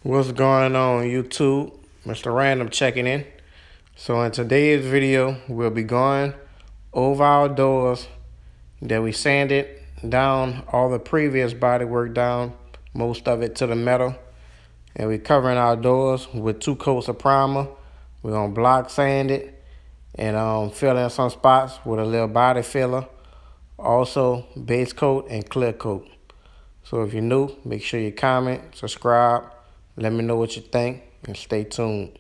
What's going on YouTube? Mr. Random checking in. So in today's video, we'll be going over our doors that we sanded down all the previous bodywork down, most of it to the metal. And we're covering our doors with 2 coats of primer. We're gonna block sand it and fill in some spots with a little body filler. Also base coat and clear coat. So if you're new, make sure you comment, subscribe, let me know what you think, and stay tuned.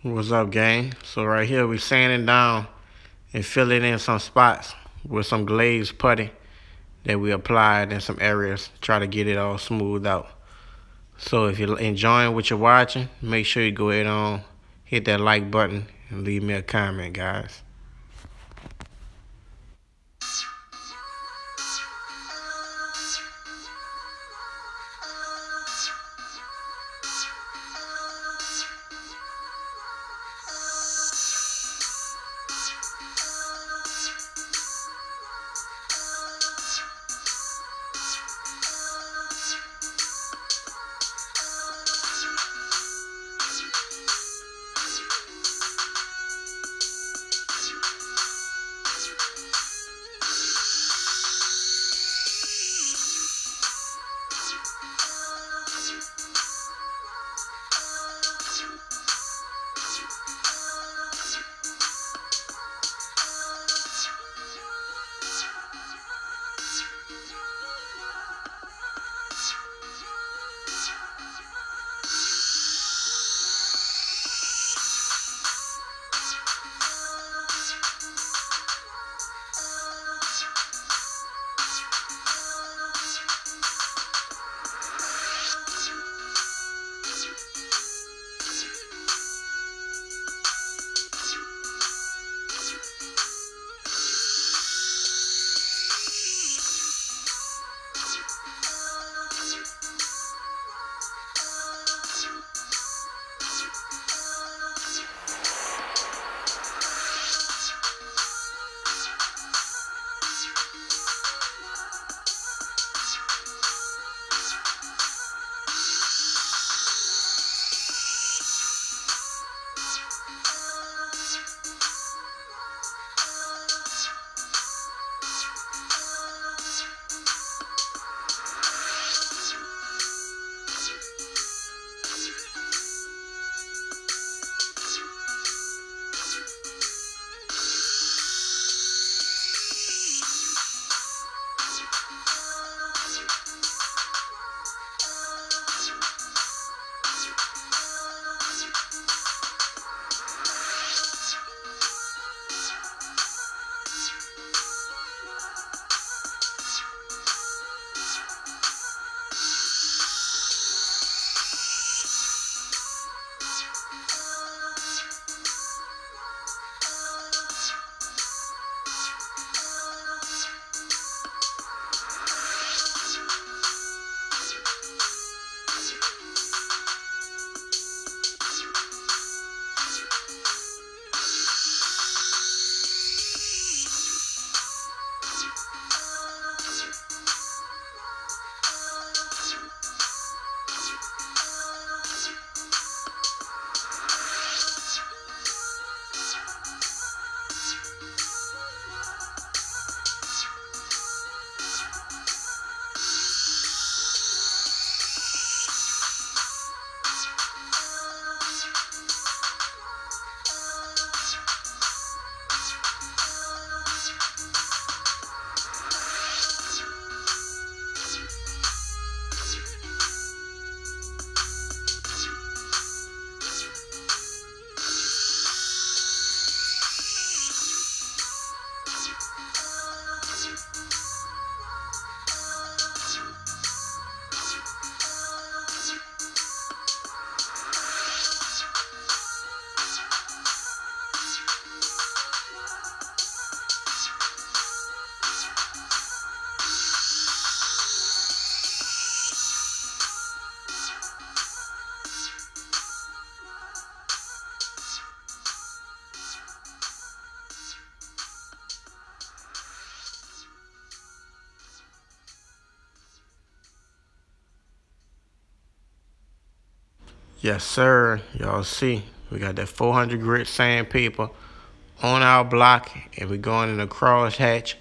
What's up, gang? So right here we sanding down and filling in some spots with some glazed putty that we applied in some areas. Try to get it all smoothed out. So if you're enjoying what you're watching, make sure you go ahead on, hit that like button and leave me a comment, guys. Yes, sir. Y'all see, we got that 400 grit sandpaper on our block, and we're going in a crosshatch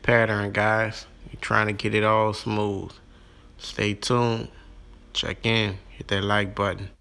pattern, guys. We're trying to get it all smooth. Stay tuned. Check in. Hit that like button.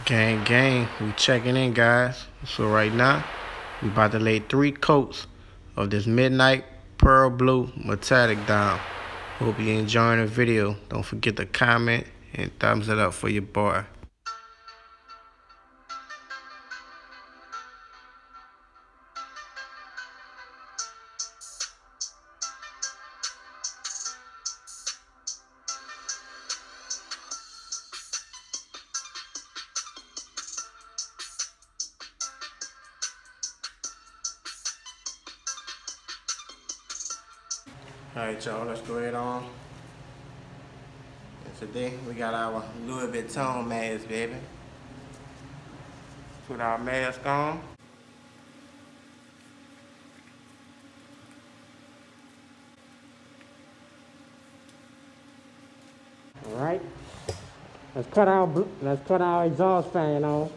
Gang, we checking in, guys. So right now, we about to lay 3 coats of this midnight pearl blue metallic down. Hope you enjoying the video. Don't forget to comment and thumbs it up for your boy. Alright, y'all, let's go ahead on. And today we got our Louis Vuitton mask, baby. Put our mask on. Alright. Let's cut our exhaust fan on.